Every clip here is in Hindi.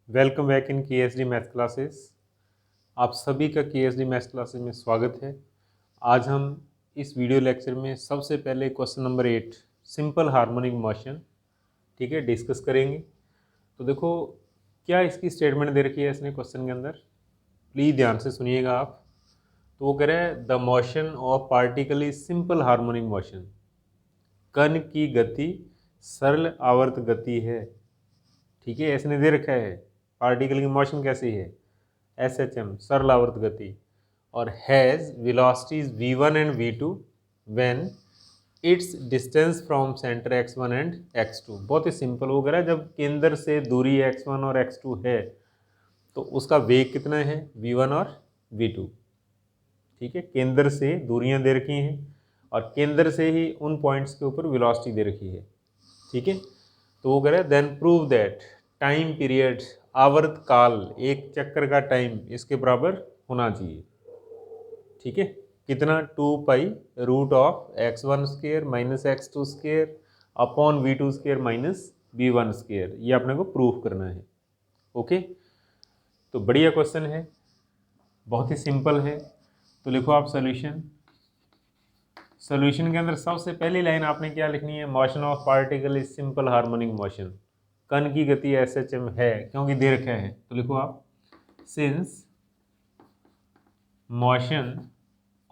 Welcome back in KSD math classes. आप सभी का KSD मैथ क्लासेस में स्वागत है। आज हम इस वीडियो लेक्चर में सबसे पहले question number 8 simple harmonic motion ठीक है डिस्कस करेंगे। तो देखो क्या इसकी स्टेटमेंट दे रखी है इसने क्वेश्चन के अंदर, प्लीज़ ध्यान से सुनिएगा आप। तो वो कह रहा है the motion of particle is simple harmonic motion. कण की गति सरल आवर्त गति है। ठीक है, इसने दे रखा है पार्टिकल की मोशन कैसी है, SHM सरल आवर्त गति, और has velocities v1 and v2 when it's distance from centre x1 and x2। बहुत ही सिंपल हो गया, जब केंद्र से दूरी x1 और x2 है तो उसका वेग कितना है v1 और v2। ठीक है, केंद्र से दूरियां दे रखी हैं और केंद्र से ही उन पॉइंट्स के ऊपर वेलोसिटी दे रखी है। ठीक है, तो वो कह रहे हैं then prove that time period आवर्त काल, एक चक्कर का टाइम इसके बराबर होना चाहिए। ठीक है, कितना 2 pi root of x1 square minus x2 square upon v2 square minus v1 square, ये अपने को प्रूफ करना है। ओके, तो बढ़िया क्वेश्चन है, बहुत ही सिंपल है। तो लिखो आप सोल्यूशन। सोल्यूशन के अंदर सबसे पहली लाइन आपने क्या लिखनी है, motion of particle is simple harmonic motion. कण की गति SHM है क्योंकि दे रखा है, तो लिखो आप since motion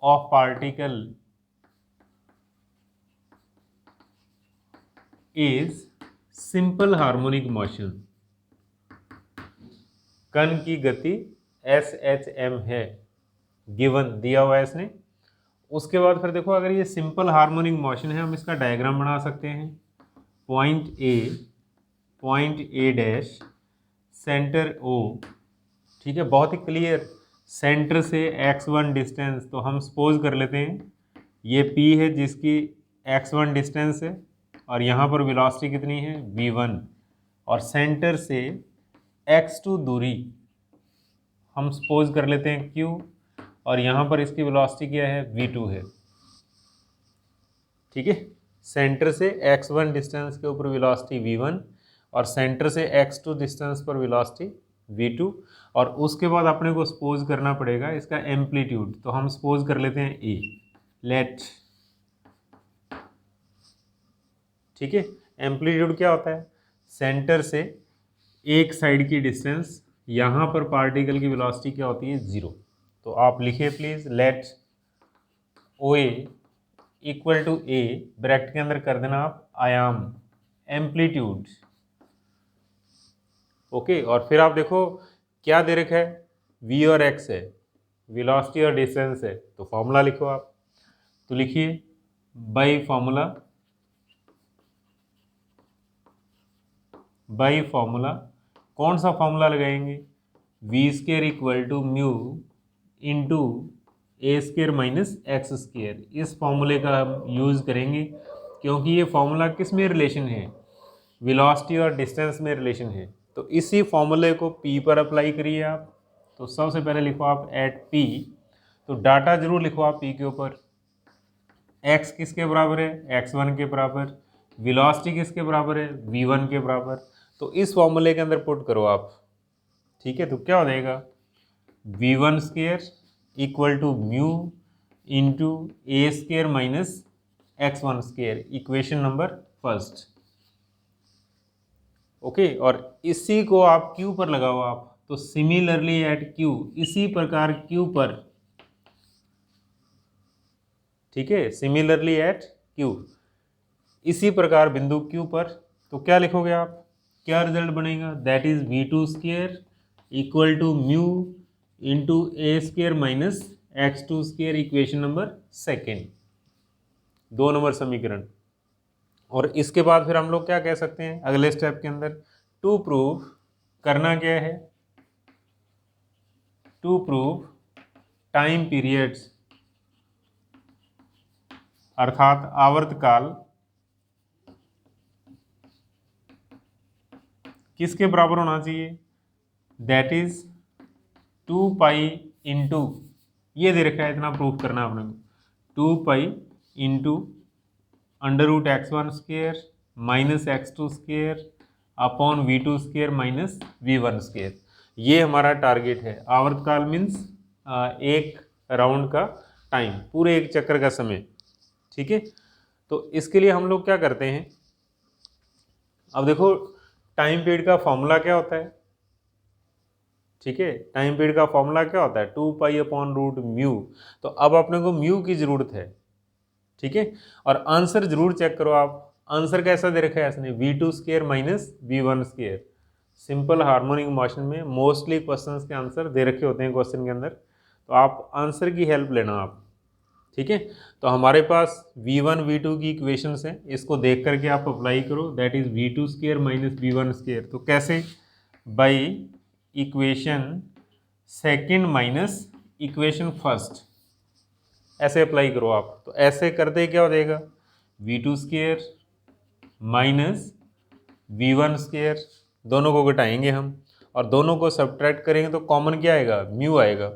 of particle is simple harmonic motion, कण की गति SHM है, गिवन दिया हुआ है इसने। उसके बाद फिर देखो, अगर ये सिंपल हार्मोनिक मोशन है हम इसका डायग्राम बना सकते हैं। Point A dash centre O, ठीक है, बहुत ही क्लियर। सेंटर से x1 डिस्टेंस, तो हम सपोज कर लेते हैं ये P है जिसकी x1 डिस्टेंस है और यहाँ पर वेलोसिटी कितनी है v1, और सेंटर से x2 दूरी हम सपोज कर लेते हैं Q, और यहाँ पर इसकी वेलोसिटी क्या है v2 है। ठीक है, सेंटर से x1 डिस्टेंस के ऊपर वेलोसिटी v1 और सेंटर से x2 डिस्टेंस पर वेलोसिटी v2, और उसके बाद अपने को सपोज करना पड़ेगा इसका एम्पलीट्यूड। तो हम सपोज कर लेते हैं a, लेट। ठीक है, एम्पलीट्यूड क्या होता है, सेंटर से एक साइड की डिस्टेंस, यहाँ पर पार्टिकल की वेलोसिटी क्या होती है 0। तो आप लिखिए please, let OA equal to A, bracket के अंदर कर देना आप आयाम एम्पलीट्यूड। ओके, और फिर आप देखो क्या दे रखा है, V और X है, वेलोसिटी और डिस्टेंस है, तो फॉर्मूला लिखो आप। तो लिखिए बाई फॉर्मूला कौन सा फॉर्मूला लगाएंगे, V square equal to mu into a square minus x square. इस फॉर्मूले का हम यूज़ करेंगे क्योंकि ये फॉर्मूला किस में रिलेशन है, वेलोसिटी और डिस्टेंस में रिलेशन है। तो इसी फॉर्मूले को P पर अप्लाई करिए आप। तो सबसे पहले लिखो आप एट P, तो डाटा जरूर लिखो आप P के ऊपर। x किसके बराबर है, x1 के बराबर, वेलोसिटी किसके बराबर है, v1 के बराबर। तो इस फॉर्मूले के अंदर पुट करो आप। ठीक है, तो क्या हो जाएगा, v1 square equal to mu into a square minus x1 square, equation number first. Okay, और इसी को आप Q पर लगाओ आप। तो सिमिलरली एट Q, इसी प्रकार Q पर, ठीक है, सिमिलरली एट Q, इसी प्रकार बिंदु Q पर। तो क्या लिखोगे आप, क्या रिजल्ट बनेगा, that is v2 square equal to mu into a square minus x2 square, equation number second, 2 number समीकरण। और इसके बाद फिर हम लोग क्या कह सकते हैं अगले स्टेप के अंदर, टू प्रूव, करना क्या है, टू प्रूव टाइम पीरियड्स, अर्थात आवर्तकाल किसके बराबर होना चाहिए, दैट इज 2 पाई इंटू, ये दे रखा है, इतना प्रूफ करना है अपने को, 2 pi into under root x1 square minus x2 square upon v2 square minus v1 square. ये हमारा टारगेट है। आवर्तकाल मीन्स एक राउंड का टाइम, पूरे एक चक्कर का समय। ठीक है, तो इसके लिए हम लोग क्या करते हैं, अब देखो टाइम पीरियड का फॉर्मूला क्या होता है। ठीक है, टाइम पीरियड का फॉर्मूला क्या होता है, 2 पाई अपॉन रूट म्यू। तो अब अपने को म्यू की जरूरत है। ठीक है, और आंसर जरूर चेक करो आप, आंसर कैसा दे रखा है इसने, v2 square minus v1 square. Simple harmonic motion में मोस्टली क्वेश्चंस के आंसर दे रखे होते हैं क्वेश्चन के अंदर, तो आप आंसर की हेल्प लेना आप। ठीक है, तो हमारे पास v1 v2 की इक्वेशंस हैं, इसको देख करके आप अप्लाई करो, that is v2 square minus v1 square. तो कैसे, by equation second minus equation first, ऐसे अप्लाई करो आप। तो ऐसे करते क्या हो जाएगा, v2 square minus v1 square, दोनों को घटाएंगे हम और दोनों को सब्ट्रैक्ट करेंगे तो कॉमन क्या आएगा, म्यू आएगा,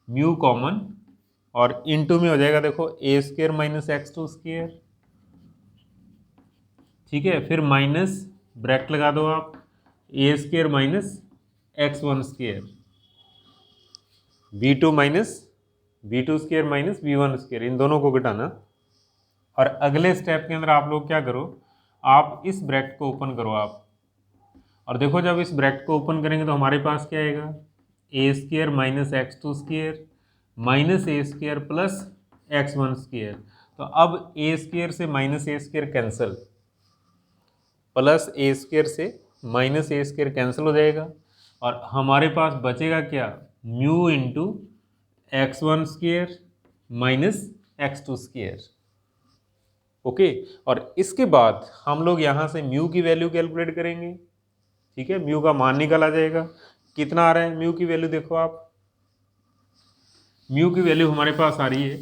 म्यू कॉमन, और इनटू में हो जाएगा देखो a square minus x2 square. ठीक है, फिर माइनस ब्रैकेट लगा दो आप, a square minus x1 square, v2 minus v2 square minus v1 square, इन दोनों को घटाना। और अगले स्टेप के अंदर आप लोग क्या करो, आप इस ब्रैकेट को ओपन करो आप, और देखो जब इस ब्रैकेट को ओपन करेंगे तो हमारे पास क्या आएगा, a square minus x2 square minus a square plus x1 square. तो अब a स्क्वायर से minus a square cancel, plus a square से माइनस a स्क्वायर कैंसिल हो जाएगा, और हमारे पास बचेगा क्या, mu into x1 square minus x2 square. Okay, और इसके बाद हम लोग यहाँ से म्यू की वैल्यू कैलकुलेट करेंगे। ठीक है, म्यू का मान निकल आ जाएगा, कितना आ रहा है म्यू की वैल्यू, देखो आप म्यू की वैल्यू हमारे पास आ रही है,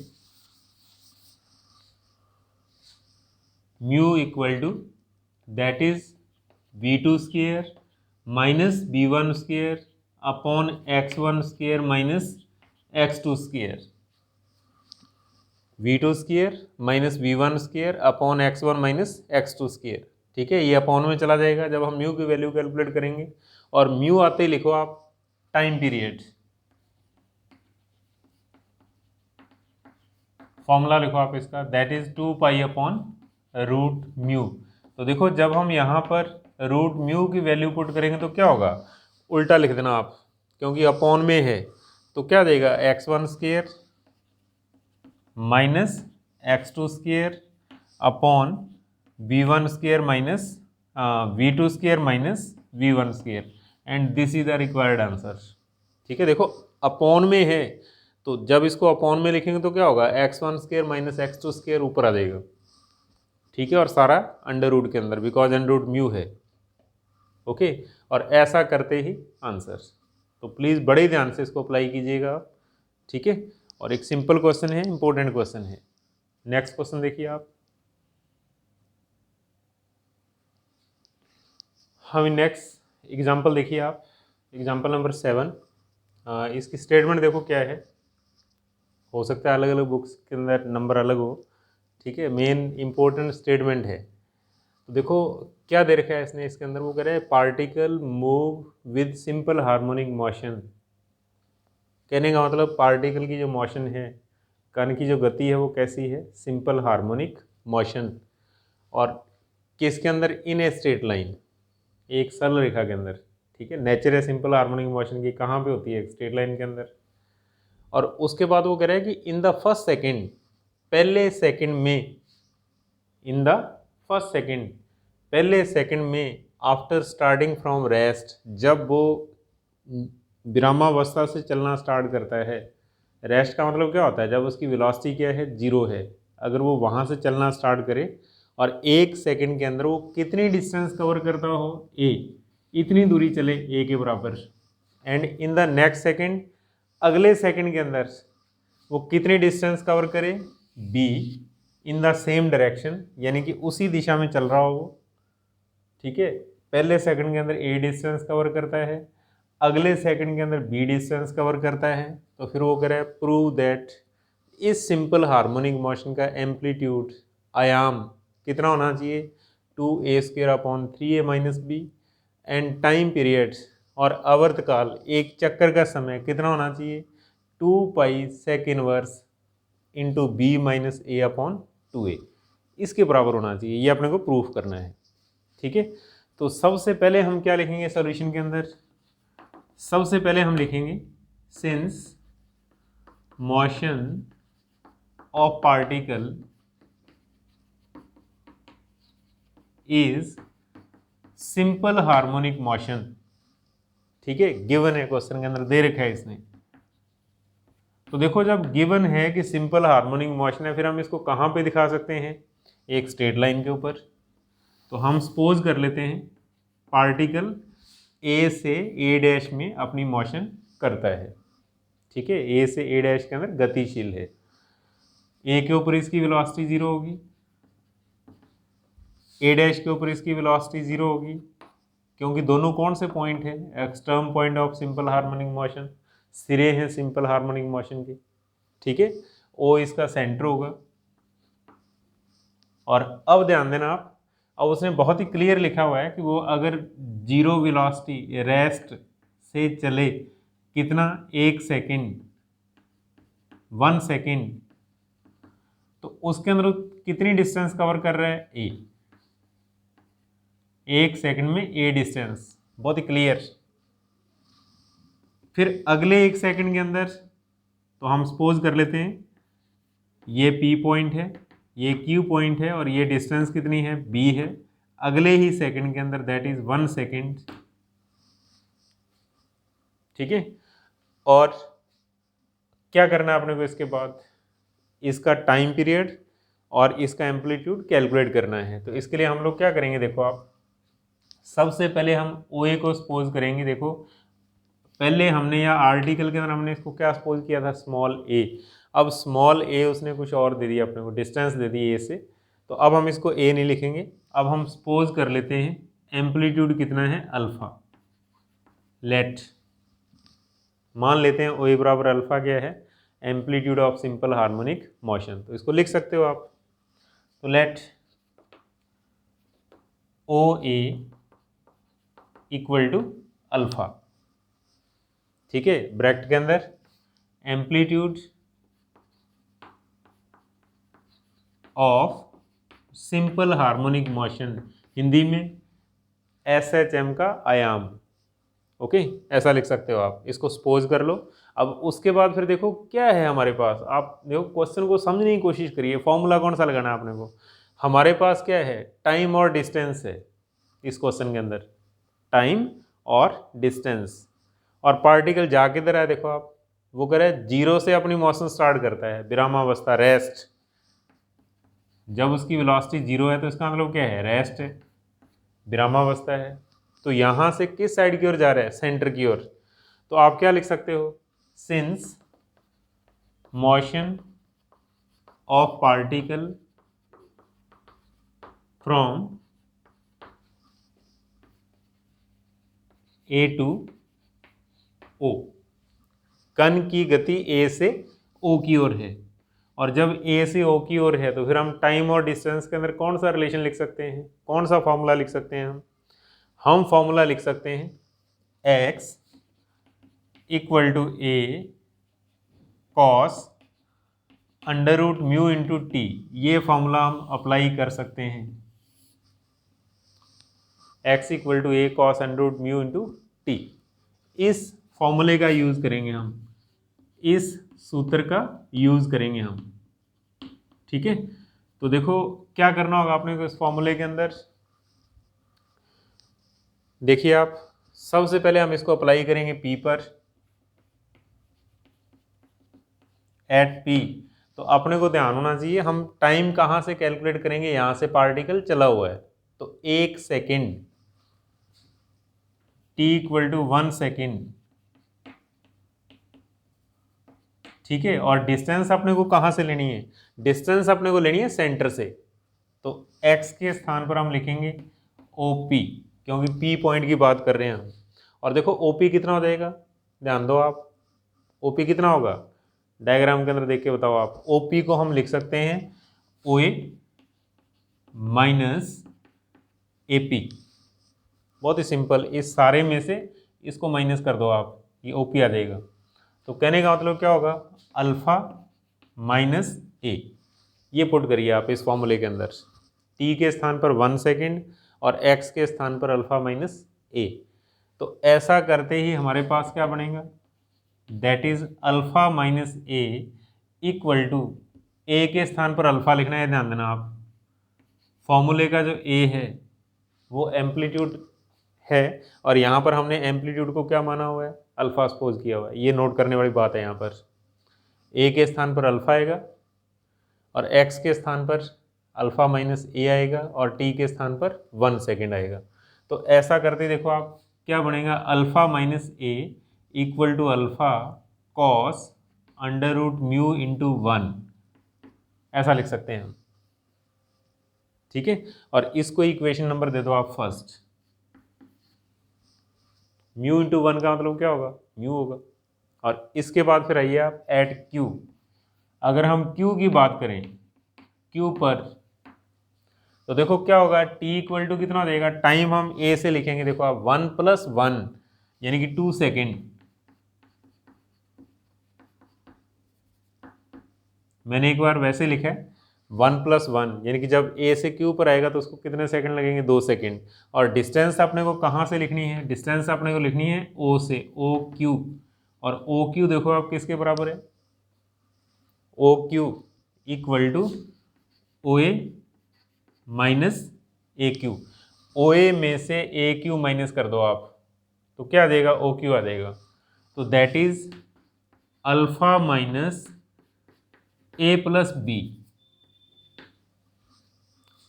mu equal to that is v2 square minus v1 square upon x1 square minus x2 square, v2 square minus v1 square upon x1 minus x2 square. ठीक है, ये अपॉन में चला जाएगा जब हम म्यू की वैल्यू कैलकुलेट करेंगे, और म्यू आते ही लिखो आप टाइम पीरियड, फॉर्मूला लिखो आप इसका, that is 2 pi upon root mu. तो देखो जब हम यहाँ पर रूट म्यू की वैल्यू पुट करेंगे तो क्या होगा, उल्टा लिख देना आप, क्योंकि अपॉन में है, तो क्या देगा x1 square minus x2 square upon v1 square minus v2 square minus v1 square, and this is the required answer. ठीक है, देखो अपॉन में है, तो जब इसको अपॉन में लिखेंगे तो क्या होगा, x1 square minus x2 square ऊपर आ जाएगा। ठीक है, और सारा अंडर रूट के अंदर, बिकॉज अंडर रूट म्यू है। ओके, और ऐसा करते ही आंसर। तो प्लीज़ बड़े ध्यान से इसको अप्लाई कीजिएगा आप। ठीक है, और एक सिंपल क्वेश्चन है, इंपॉर्टेंट क्वेश्चन है। नेक्स्ट क्वेश्चन देखिए आप, हम नेक्स्ट एग्जाम्पल देखिए आप, एग्जाम्पल नंबर 7। इसकी स्टेटमेंट देखो क्या है, हो सकता है अलग अलग बुक्स के अंदर नंबर अलग हो। ठीक है, मेन इंपॉर्टेंट स्टेटमेंट है। तो देखो क्या दे रखा है इसने, इसके अंदर वो कह रहा है particle move with simple harmonic motion. कहने का मतलब पार्टिकल की जो मोशन है, कण की जो गति है वो कैसी है, सिंपल हार्मोनिक मोशन, और किसके अंदर, इन ए स्ट्रेट लाइन, एक सरल रेखा के अंदर। ठीक है, नेचर है सिंपल हार्मोनिक मोशन की कहाँ पे होती है, एक स्ट्रेट लाइन के अंदर। और उसके बाद वो कह रहा है कि इन द फर्स्ट सेकेंड, पहले सेकेंड में, इन द फर्स्ट सेकेंड, पहले सेकेंड में, आफ्टर स्टार्टिंग फ्रॉम रेस्ट, जब वो विरामावस्था से चलना स्टार्ट करता है। रेस्ट का मतलब क्या होता है, जब उसकी वेलोसिटी क्या है, जीरो है, अगर वो वहाँ से चलना स्टार्ट करे और एक सेकेंड के अंदर वो कितनी डिस्टेंस कवर करता हो, ए, इतनी दूरी चले ए के बराबर, and in the next second, अगले सेकेंड के अंदर वो कितनी डिस्टेंस कवर करे, b, in the same direction, यानी कि उसी दिशा में चल रहा हो वो। ठीक है, पहले सेकंड के अंदर ए डिस्टेंस कवर करता है, अगले सेकंड के अंदर बी डिस्टेंस कवर करता है। तो फिर वो कह रहा है प्रूव दैट इस सिंपल हार्मोनिक मोशन का एम्पलीट्यूड, आयाम कितना होना चाहिए, 2a² upon 3a minus b, and time period और आवर्तकाल, एक चक्कर का समय कितना होना चाहिए, 2 pi sec inverse into b minus a upon 2a, इसके बराबर होना चाहिए। ये अपने को प्रूफ करना है। ठीक है, तो सबसे पहले हम क्या लिखेंगे सॉल्यूशन के अंदर, सबसे पहले हम लिखेंगे since motion of particle is simple harmonic motion. ठीक है, गिवन है, क्वेश्चन के अंदर दे रखा है इसने। तो देखो जब गिवन है कि सिंपल हार्मोनिक मोशन है, फिर हम इसको कहाँ पे दिखा सकते हैं, एक स्ट्रेट लाइन के ऊपर। तो हम सपोज कर लेते हैं पार्टिकल ए से ए डैश में अपनी मोशन करता है। ठीक है, ए से ए डैश के अंदर गतिशील है, ए के ऊपर इसकी वेलोसिटी 0 होगी, ए डैश के ऊपर इसकी वेलोसिटी 0 होगी, क्योंकि दोनों कौन से पॉइंट है, extreme point of simple harmonic motion, सिरे हैं सिंपल हार्मोनिक मोशन के। ठीक है, ओ इसका सेंटर होगा। और अब ध्यान देना आप, अब उसने बहुत ही क्लियर लिखा हुआ है कि वो अगर 0 वेलोसिटी रेस्ट से चले कितना, 1 सेकेंड, 1 सेकेंड, तो उसके अंदर कितनी डिस्टेंस कवर कर रहा है, ए, 1 सेकेंड में ए डिस्टेंस, बहुत ही क्लियर। फिर अगले 1 सेकेंड के अंदर तो हम सपोज कर लेते हैं ये पी पॉइंट है, ये क्यू पॉइंट है, और ये डिस्टेंस कितनी है, बी है। अगले ही सेकंड के अंदर दैट इज 1 सेकेंड। ठीक है, और क्या करना है अपने को इसके बाद, इसका टाइम पीरियड और इसका एम्पलीट्यूड कैलकुलेट करना है। तो इसके लिए हम लोग क्या करेंगे, देखो आप, सबसे पहले हम ओ ए को सपोज करेंगे। देखो पहले हमने यहाँ आर्टिकल के अंदर हमने इसको क्या सपोज किया था, स्मॉल ए। अब स्मॉल ए उसने कुछ और दे दिया अपने को, डिस्टेंस दे दी ए से, तो अब हम इसको ए नहीं लिखेंगे। अब हम सपोज कर लेते हैं एम्पलीट्यूड कितना है, अल्फा। लेट मान लेते हैं ओ ए बराबर अल्फा क्या है, amplitude of simple harmonic motion. तो इसको लिख सकते हो आप। तो let O A equal to alpha. ठीक है, ब्रैकेट के अंदर amplitude of simple harmonic motion, Hindi में SHM का आयाम। ओके, ऐसा लिख सकते हो आप, इसको सपोज कर लो। अब उसके बाद फिर देखो क्या है हमारे पास, आप देखो क्वेश्चन को समझने की कोशिश करिए। फॉर्मूला कौन सा लगाना है अपने को, हमारे पास क्या है, टाइम और डिस्टेंस है इस क्वेश्चन के अंदर, टाइम और डिस्टेंस। और पार्टिकल जा किधर है, देखो आप, वो कह रहा है 0 से अपनी मोशन स्टार्ट करता है, विरामावस्था, रेस्ट। जब उसकी वेलोसिटी 0 है तो इसका मतलब क्या है, रेस्ट है, विरामावस्था है। तो यहाँ से किस साइड की ओर जा रहा है, सेंटर की ओर। तो आप क्या लिख सकते हो, since motion of particle from A to O, कण की गति ए से ओ की ओर है, और जब ए से ओ की ओर है तो फिर हम टाइम और डिस्टेंस के अंदर कौन सा रिलेशन लिख सकते हैं, कौन सा फॉर्मूला लिख सकते हैं हम फॉर्मूला लिख सकते हैं x equal to a cos under root mu into t. ये फॉर्मूला हम अप्लाई कर सकते हैं, x equal to a cos under root mu into t. इस फॉर्मूले का यूज करेंगे हम, इस सूत्र का यूज करेंगे हम। ठीक है, तो देखो क्या करना होगा आपने को इस फॉर्मूले के अंदर, देखिए आप, सबसे पहले हम इसको अप्लाई करेंगे P पर, एट P। तो अपने को ध्यान होना चाहिए, हम टाइम कहाँ से कैलकुलेट करेंगे, यहाँ से पार्टिकल चला हुआ है, तो 1 second, T equal to 1 second. ठीक है, और डिस्टेंस अपने को कहाँ से लेनी है, डिस्टेंस अपने को लेनी है सेंटर से। तो x के स्थान पर हम लिखेंगे OP, क्योंकि P पॉइंट की बात कर रहे हैं हम। और देखो OP कितना हो जाएगा, ध्यान दो आप, OP कितना होगा, डायग्राम के अंदर देख के बताओ आप। OP को हम लिख सकते हैं OA माइनस AP। बहुत ही सिंपल, इस सारे में से इसको माइनस कर दो आप, ये OP आ जाएगा। तो कहने का मतलब क्या होगा, अल्फ़ा माइनस ए, ये पुट करिए आप इस फॉर्मूले के अंदर, t के स्थान पर 1 सेकेंड और x के स्थान पर अल्फ़ा माइनस ए। तो ऐसा करते ही हमारे पास क्या बनेगा, that is alpha minus a equal to, a के स्थान पर अल्फ़ा लिखना है, ध्यान देना आप, फॉर्मूले का जो ए है वो एम्पलीट्यूड है और यहाँ पर हमने एम्पलीट्यूड को क्या माना हुआ है, अल्फ़ा सपोज किया हुआ है। ये नोट करने वाली बात है, यहाँ पर ए के स्थान पर अल्फ़ा आएगा और एक्स के स्थान पर अल्फ़ा माइनस ए आएगा और टी के स्थान पर 1 सेकेंड आएगा। तो ऐसा करते देखो आप क्या बनेगा, alpha minus a equal to alpha cos under root mu into 1, ऐसा लिख सकते हैं हम, ठीक है। और इसको इक्वेशन नंबर दे दो आप फर्स्ट, म्यू इंटू 1 का मतलब क्या होगा, म्यू होगा। और इसके बाद फिर आइए आप एट क्यू, अगर हम क्यू की बात करें, क्यू पर, तो देखो क्या होगा, t इक्वल टू कितना हो जाएगा, टाइम हम a से लिखेंगे, देखो आप 1 + 1 यानी कि 2 सेकेंड। मैंने एक बार वैसे लिखा है 1 + 1 यानी कि जब a से q पर आएगा तो उसको कितने सेकंड लगेंगे, 2 सेकेंड। और डिस्टेंस अपने को कहाँ से लिखनी है, डिस्टेंस अपने को लिखनी है o से, OQ, और OQ देखो आप किसके बराबर है, OQ equal to OA minus AQ। OA में से AQ माइनस कर दो आप, तो क्या आ जाएगा, OQ आ जाएगा। तो that is alpha minus A + B,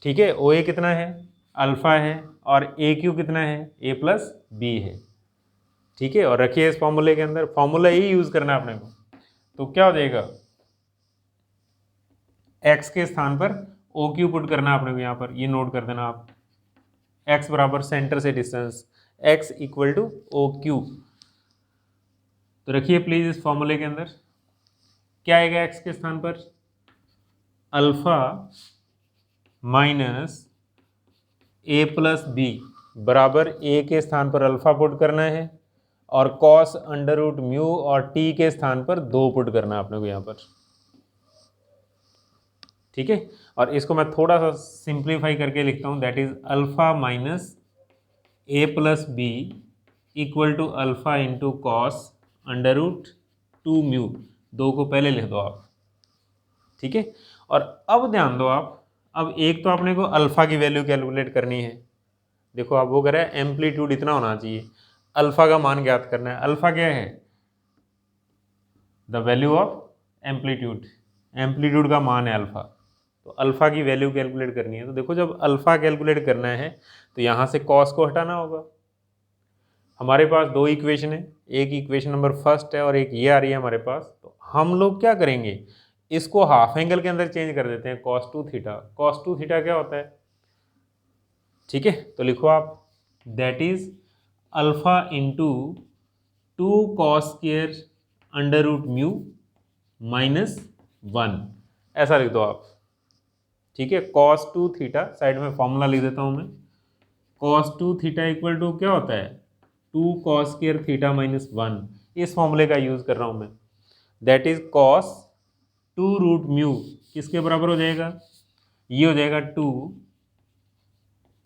ठीक है। OA कितना है, अल्फ़ा है, और AQ कितना है, A + B है, ठीक है। और रखिए इस फॉर्मूले के अंदर, फॉर्मूला ही यूज़ करना है अपने को। तो क्या हो जाएगा, x के स्थान पर OQ पुट करना है अपने को, यहाँ पर ये नोट कर देना आप, x बराबर सेंटर से distance, x equal to OQ। तो रखिए प्लीज इस फॉर्मूले के अंदर क्या आएगा, x के स्थान पर अल्फ़ा माइनस A + B बराबर a के स्थान पर अल्फ़ा पुट करना है और कॉस अंडर रूट म्यू और t के स्थान पर 2 पुट करना है अपने को यहाँ पर, ठीक है। और इसको मैं थोड़ा सा सिंप्लीफाई करके लिखता हूँ, that is alpha minus A + B equal to alpha into cos under root 2 mu, 2 को पहले लिख दो आप, ठीक है। और अब ध्यान दो आप, अब एक तो आपने को अल्फ़ा की वैल्यू कैलकुलेट करनी है, देखो आप वो करें एम्पलीट्यूड इतना होना चाहिए, अल्फ़ा का मान ज्ञात करना है। अल्फ़ा क्या है, the value of amplitude, amplitude का मान है अल्फ़ा। तो अल्फ़ा की वैल्यू कैलकुलेट करनी है, तो देखो जब अल्फ़ा कैलकुलेट करना है तो यहाँ से कॉस को हटाना होगा। हमारे पास 2 इक्वेशन है, एक इक्वेशन नंबर फर्स्ट है और एक ये आ रही है हमारे पास। तो हम लोग क्या करेंगे, इसको हाफ एंगल के अंदर चेंज कर देते हैं, cos 2 थीटा। cos 2 थीटा क्या होता है, ठीक है। तो लिखो आप, that is alpha into 2 cos square under root mu minus 1, ऐसा लिख दो आप, ठीक है। cos 2 थीटा, साइड में फॉर्मूला लिख देता हूँ मैं, cos 2 थीटा इक्वल टू क्या होता है, 2 cos स्क्वायर थीटा माइनस 1, इस फॉर्मूले का यूज़ कर रहा हूँ मैं। That is cos 2 root mu किसके बराबर हो जाएगा, ये हो जाएगा 2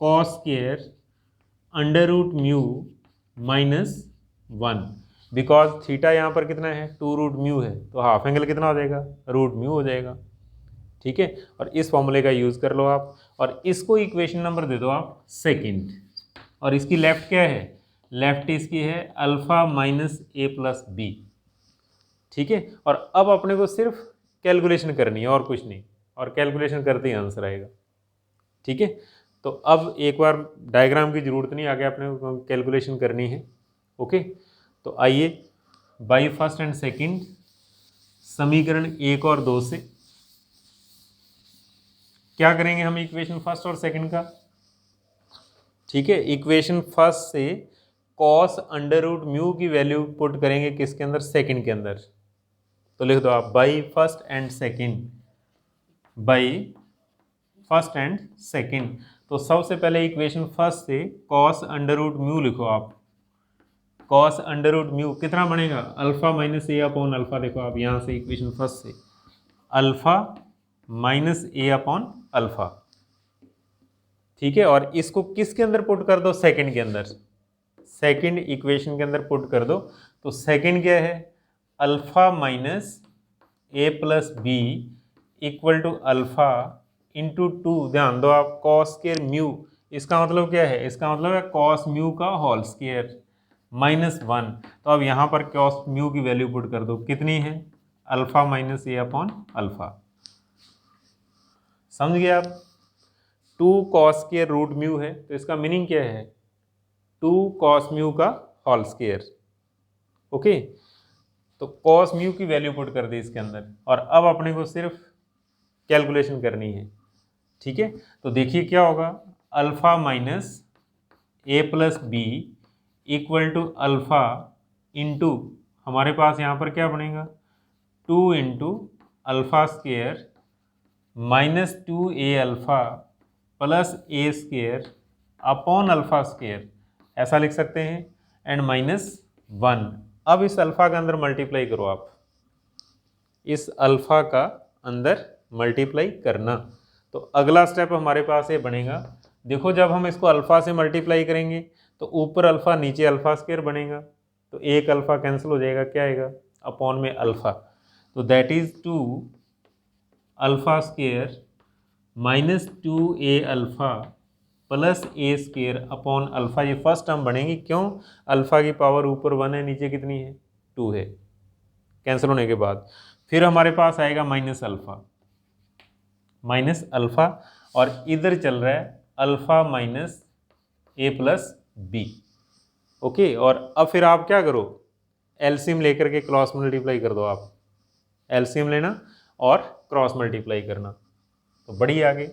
cos square under root mu minus 1, because theta यहाँ पर कितना है, 2 रूट म्यू है, तो हाफ एंगल कितना हो जाएगा, रूट म्यू हो जाएगा, ठीक है। और इस फॉर्मूले का यूज़ कर लो आप, और इसको इक्वेशन नंबर दे दो आप सेकंड। और इसकी लेफ्ट क्या है, लेफ्ट इसकी है अल्फ़ा माइनस A + B, ठीक है। और अब अपने को सिर्फ कैलकुलेशन करनी है और कुछ नहीं, और कैलकुलेशन करते ही आंसर आएगा, ठीक है। तो अब एक बार डायग्राम की ज़रूरत नहीं, आगे अपने को कैलकुलेशन करनी है, ओके। तो आइए बाई फर्स्ट एंड सेकंड समीकरण 1 और 2 से क्या करेंगे हम, इक्वेशन फर्स्ट और सेकंड का, ठीक है। इक्वेशन फर्स्ट से कॉस अंडर रूट म्यू की वैल्यू पुट करेंगे किसके अंदर, सेकंड के अंदर। तो लिख दो आप by first and second, by first and second. तो सबसे पहले इक्वेशन फर्स्ट से कॉस अंडर रूट म्यू लिखो आप। कॉस अंडर रूट म्यू कितना बनेगा, alpha minus a upon alpha. देखो आप यहाँ से इक्वेशन फर्स्ट से alpha minus a upon alpha, ठीक है। और इसको किसके अंदर पुट कर दो, सेकंड के अंदर, सेकंड इक्वेशन के अंदर पुट कर दो। तो सेकंड क्या है, alpha minus a plus b equal to alpha into 2, ध्यान दो आप, कॉस स्क्वायर म्यू, इसका मतलब क्या है, इसका मतलब है कॉस म्यू का होल स्क्वायर -1। तो अब यहाँ पर कॉस म्यू की वैल्यू पुट कर दो, कितनी है, alpha minus a upon alpha. समझ गए आप, 2 कॉस स्क्वायर रूट म्यू है, तो इसका मीनिंग क्या है, 2 कॉस म्यू का होल स्क्वायर। ओके, तो कॉस म्यू की वैल्यू पुट कर दी इसके अंदर, और अब अपने को सिर्फ कैलकुलेशन करनी है, ठीक है। तो देखिए क्या होगा, alpha minus a plus b equal to alpha into, हमारे पास यहाँ पर क्या बनेगा, 2 into alpha square minus 2a alpha plus a square upon alpha square, ऐसा लिख सकते हैं, एंड -1। अब इस अल्फा का अंदर मल्टीप्लाई करो आप, इस अल्फा का अंदर मल्टीप्लाई करना। तो अगला स्टेप हमारे पास ये बनेगा, देखो जब हम इसको अल्फा से मल्टीप्लाई करेंगे तो ऊपर अल्फा नीचे अल्फा स्क्वायर बनेगा, तो एक अल्फा कैंसिल हो जाएगा, क्या आएगा, अपॉन में अल्फा। तो that is 2 alpha square minus 2a alpha plus A square upon alpha. ये फर्स्ट टर्म बनेगी, क्यों, अल्फा की पावर ऊपर 1 है, नीचे कितनी है, 2 है, कैंसिल होने के बाद फिर हमारे पास आएगा माइनस अल्फा, और इधर चल रहा है alpha minus a plus B. Okay, और अब फिर आप क्या करो, एलसीएम लेकर के क्रॉस मल्टीप्लाई कर दो आप, एलसीएम लेना और क्रॉस मल्टीप्लाई करना, तो बड़ी आगे।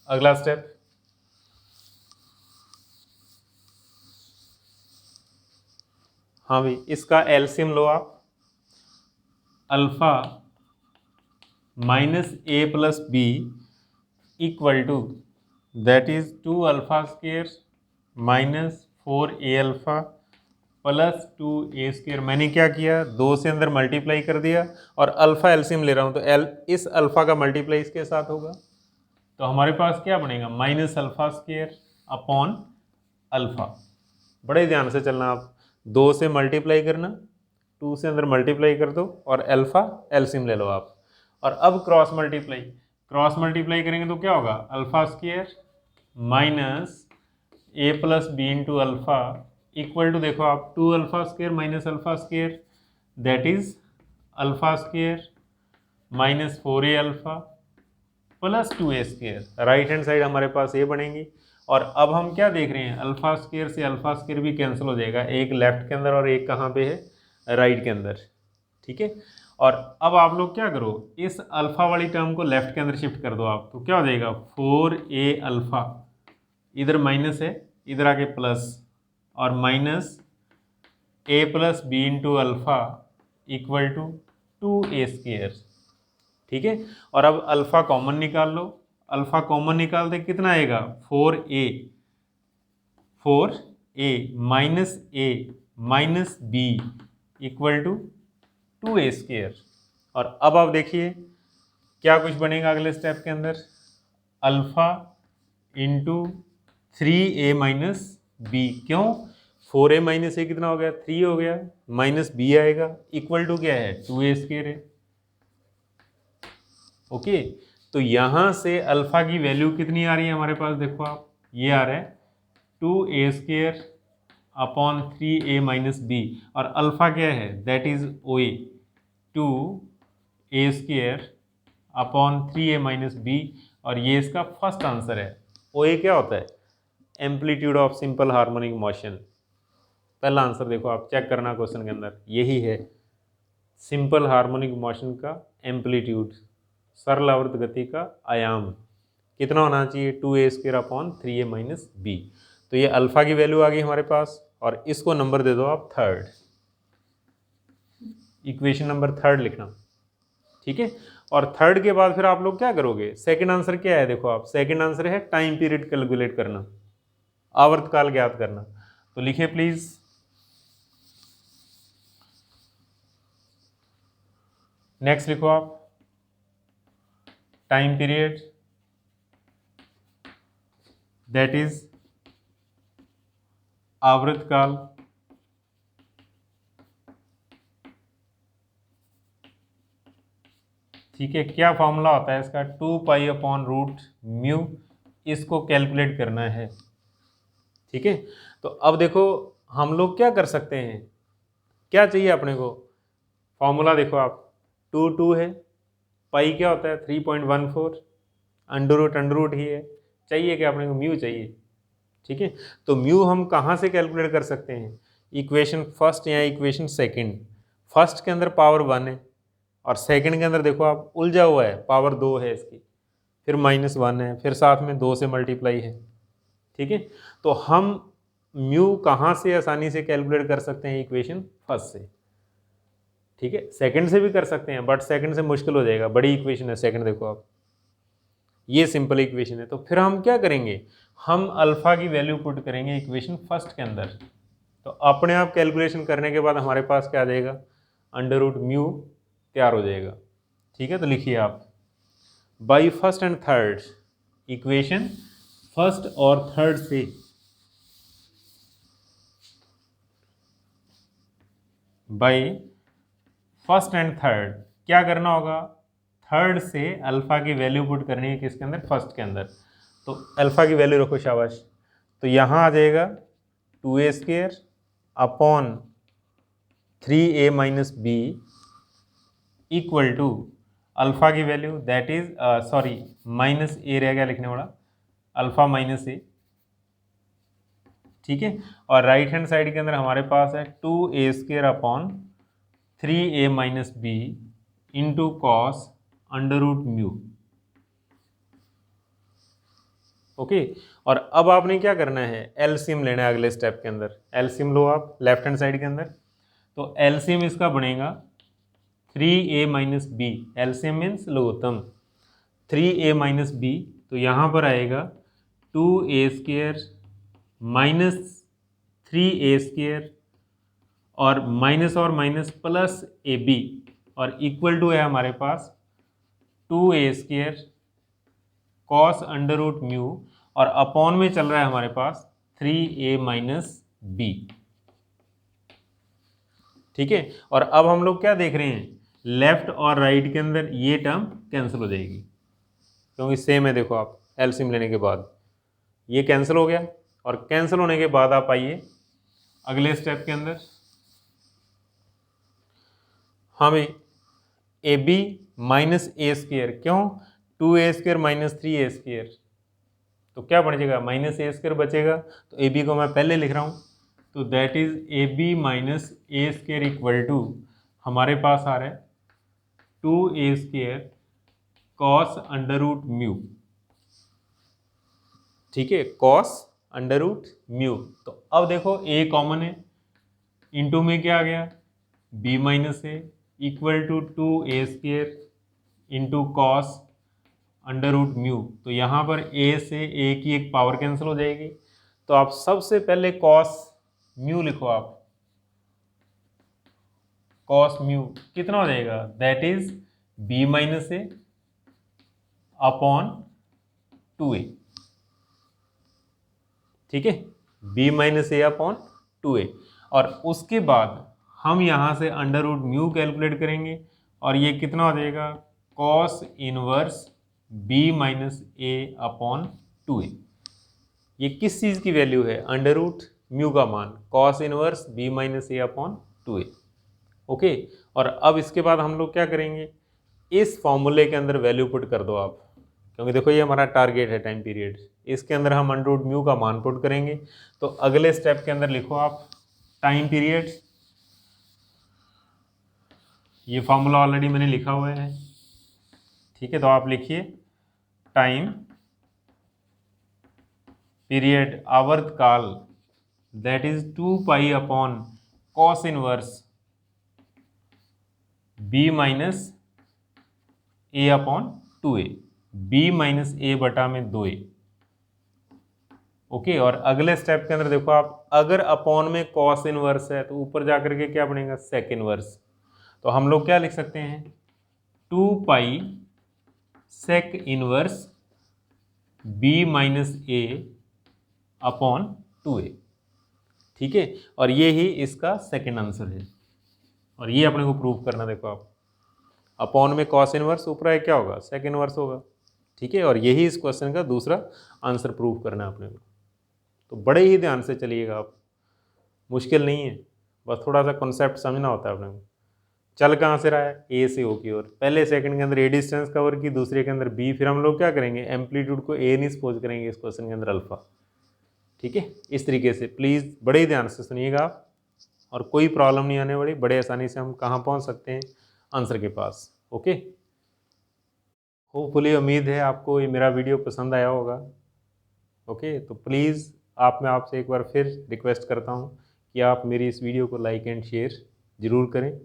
अगला स्टेप, हाँ भाई, इसका एलसीएम लो आप, alpha minus a plus b equal to that is 2 alpha square minus 4a alpha plus 2a square. मैंने क्या किया, 2 से अंदर मल्टीप्लाई कर दिया, और अल्फा एलसीएम ले रहा हूँ, तो इस अल्फा का मल्टीप्लाई इसके साथ होगा, तो हमारे पास क्या बनेगा, minus alpha square upon alpha. बड़े ध्यान से चलना आप, 2 से मल्टीप्लाई करना, 2 से अंदर मल्टीप्लाई कर दो, और अल्फा एलसीएम ले लो आप। और अब क्रॉस मल्टीप्लाई करेंगे तो क्या होगा, alpha square minus a plus b into alpha equal to, देखो आप, 2 alpha square minus alpha square that is alpha square minus 4a alpha plus 2a square. Right hand side हमारे पास ये बनेगी, और अब हम क्या देख रहे हैं, अल्फा स्क्वायर से अल्फा स्क्वायर भी कैंसिल हो जाएगा, एक लेफ्ट के अंदर और एक कहाँ पे है, राइट के अंदर, ठीक है। और अब आप लोग क्या करो, इस अल्फा वाली टर्म को लेफ्ट के अंदर शिफ्ट कर दो आप, तो क्या हो जाएगा, 4a अल्फा, इधर माइनस है, इधर आके प्लस, और minus a plus b into alpha equal to 2a square, ठीक है। और अब अल्फा कॉमन निकाल लो, अल्फा कॉमन निकालते कितना आएगा, 4a minus b equal to 2a square. और अब आप देखिए क्या कुछ बनेगा अगले स्टेप के अंदर, alpha into 3a minus B, क्यों, 4a माइनस ए कितना हो गया, 3 हो गया, माइनस बी आएगा, इक्वल टू क्या है, 2a स्क्वायर है। ओके, तो यहाँ से अल्फा की वैल्यू कितनी आ रही है हमारे पास, देखो आप, ये आ रहा है 2a square upon 3a minus b, और अल्फा क्या है, that is OA, 2a square upon 3a minus b, और ये इसका फर्स्ट आंसर है। OA क्या होता है, amplitude of simple harmonic motion. पहला आंसर देखो आप, चेक करना क्वेश्चन के अंदर, यही है सिंपल हार्मोनिक मोशन का एम्पलीट्यूड, सरल आवर्त गति का आयाम कितना होना चाहिए, 2a square upon 3a minus B. तो ये अल्फा की वैल्यू आ गई हमारे पास, और इसको नंबर दे दो आप 3rd, इक्वेशन नंबर 3rd लिखना। ठीक है। और थर्ड के बाद फिर आप लोग क्या करोगे, सेकंड आंसर क्या है, देखो आप, सेकंड आंसर है टाइम पीरियड कैलकुलेट करना, आवर्तकाल ज्ञात करना। तो लिखिए प्लीज, नेक्स्ट लिखो आप, टाइम पीरियड दैट इज आवर्तकाल ठीक है। क्या फॉर्मूला होता है इसका, 2 पाई/√μ, इसको कैलकुलेट करना है। ठीक है। तो अब देखो हम लोग क्या कर सकते हैं, क्या चाहिए अपने को, फॉर्मूला देखो आप, 2 है, पाई क्या होता है 3.14, अंडर रूट ही है, चाहिए क्या अपने को, म्यू चाहिए। ठीक है। तो म्यू हम कहाँ से कैलकुलेट कर सकते हैं, इक्वेशन फर्स्ट या इक्वेशन सेकंड। फर्स्ट के अंदर पावर 1 है और सेकंड के अंदर देखो आप उलझा हुआ है, पावर 2 है इसकी, फिर -1 है, फिर साथ में 2 से मल्टीप्लाई है। ठीक है। तो हम म्यू कहाँ से आसानी से कैलकुलेट कर सकते हैं, इक्वेशन फर्स्ट से। ठीक है। सेकंड से भी कर सकते हैं बट सेकंड से मुश्किल हो जाएगा, बड़ी इक्वेशन है सेकंड, देखो आप ये सिंपल इक्वेशन है। तो फिर हम क्या करेंगे, हम अल्फा की वैल्यू पुट करेंगे इक्वेशन फर्स्ट के अंदर। तो अपने आप कैलकुलेशन करने के बाद हमारे पास क्या आ जाएगा, अंडर रूट μ तैयार हो जाएगा। ठीक है। तो लिखिए आप, by first and third, equation first और थर्ड से बाई फर्स्ट एंड थर्ड क्या करना होगा, थर्ड से अल्फा की वैल्यू पुट करनी है किसके अंदर, फर्स्ट के अंदर। तो अल्फा की वैल्यू रखो, शाबाश। तो यहाँ आ जाएगा 2a² upon 3a-b equal to alpha की value that is sorry -a रह गया लिखने वाला, अल्फा -a। ठीक है। और राइट हैंड साइड के अंदर हमारे पास है 2a² upon 3a-b into cos under root μ। Okay. और अब आपने क्या करना है, एलसीएम लेना है अगले स्टेप के अंदर। एलसीएम लो आप लेफ्ट हैंड साइड के अंदर। तो एलसीएम इसका बनेगा 3a-b, एलसीएम मीन्स लघुत्तम 3a-b। तो यहाँ पर आएगा 2a² -3a² और माइनस प्लस ab और इक्वल टू है हमारे पास 2a² कॉस अंडर रूट μ और अपॉन में चल रहा है हमारे पास 3a-b। ठीक है। और अब हम लोग क्या देख रहे हैं, लेफ्ट और राइट के अंदर ये टर्म कैंसिल हो जाएगी क्योंकि सेम है। देखो आप एलसीएम लेने के बाद ये कैंसिल हो गया और कैंसिल होने के बाद आप आइए अगले स्टेप के अंदर, हमें ab -a², क्यों 2a² -3a², तो क्या बचेगा, -a² बचेगा। तो ab को मैं पहले लिख रहा हूँ, तो that is ab -a² equal to हमारे पास आ रहा है 2a² कॉस अंडर रूट μ। ठीक है, कॉस अंडर रूट μ। तो अब देखो a कॉमन है, इंटू में क्या आ गया b -a equal to 2a² into cos under root μ। तो यहाँ पर a से a की एक पावर कैंसिल हो जाएगी। तो आप सबसे पहले कॉस μ लिखो आप, कॉस μ कितना हो जाएगा, that is b -a upon 2a। ठीक है, b -a अपॉन 2a। और उसके बाद हम यहाँ से अंडर रूट μ कैलकुलेट करेंगे और ये कितना हो जाएगा, cos inverse b -a upon 2a। ये किस चीज़ की वैल्यू है, अंडर रूट μ का मान, cos inverse b -a upon 2a। Okay. और अब इसके बाद हम लोग क्या करेंगे, इस फॉर्मूले के अंदर वैल्यू पुट कर दो आप, क्योंकि देखो ये हमारा टारगेट है टाइम पीरियड, इसके अंदर हम अंडर रूट μ का मान पुट करेंगे। तो अगले स्टेप के अंदर लिखो आप टाइम पीरियड, ये फॉर्मूला ऑलरेडी मैंने लिखा हुआ है। ठीक है, तो आप लिखिए टाइम पीरियड आवर्तकाल that is 2 pi upon cos inverse b a upon 2a, b minus a बटा में 2a। ओके, और अगले स्टेप के अंदर देखो आप, अगर अपॉन में कॉस इनवर्स है तो ऊपर जाकर के क्या बनेगा, सेक इनवर्स। तो हम लोग क्या लिख सकते हैं, 2 pi sec inverse b minus a upon 2a। ठीक है, और ये ही इसका सेकंड आंसर है, और ये अपने को प्रूव करना। देखो आप, अपॉन में कॉस इनवर्स, ऊपर है क्या होगा, सेक इनवर्स होगा। ठीक है, और यही इस क्वेश्चन का दूसरा आंसर प्रूव करना है अपने को। तो बड़े ही ध्यान से चलिएगा आप, मुश्किल नहीं है, बस थोड़ा सा कॉन्सेप्ट समझना होता है अपने को। चल कहाँ से रहा है, ए से ओ की ओर। पहले सेकंड के अंदर ए डिस्टेंस कवर की, दूसरे के अंदर बी, फिर हम लोग क्या करेंगे, एम्पलीट्यूड को ए नहीं सपोज करेंगे इस क्वेश्चन के अंदर अल्फा। ठीक है, इस तरीके से प्लीज़ बड़े ही ध्यान से सुनिएगा आप, और कोई प्रॉब्लम नहीं आने वाली, बड़े आसानी से हम कहाँ पहुँच सकते हैं, आंसर के पास। ओके, होपफुली उम्मीद है आपको ये मेरा वीडियो पसंद आया होगा। ओके, तो प्लीज़ मैं आपसे एक बार फिर रिक्वेस्ट करता हूँ कि आप मेरी इस वीडियो को लाइक एंड शेयर ज़रूर करें,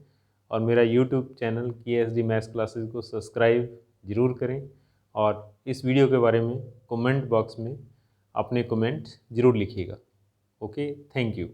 और मेरा YouTube channel KSD maths classes को सब्सक्राइब ज़रूर करें, और इस वीडियो के बारे में कमेंट बॉक्स में अपने कमेंट ज़रूर लिखिएगा। Okay, thank you.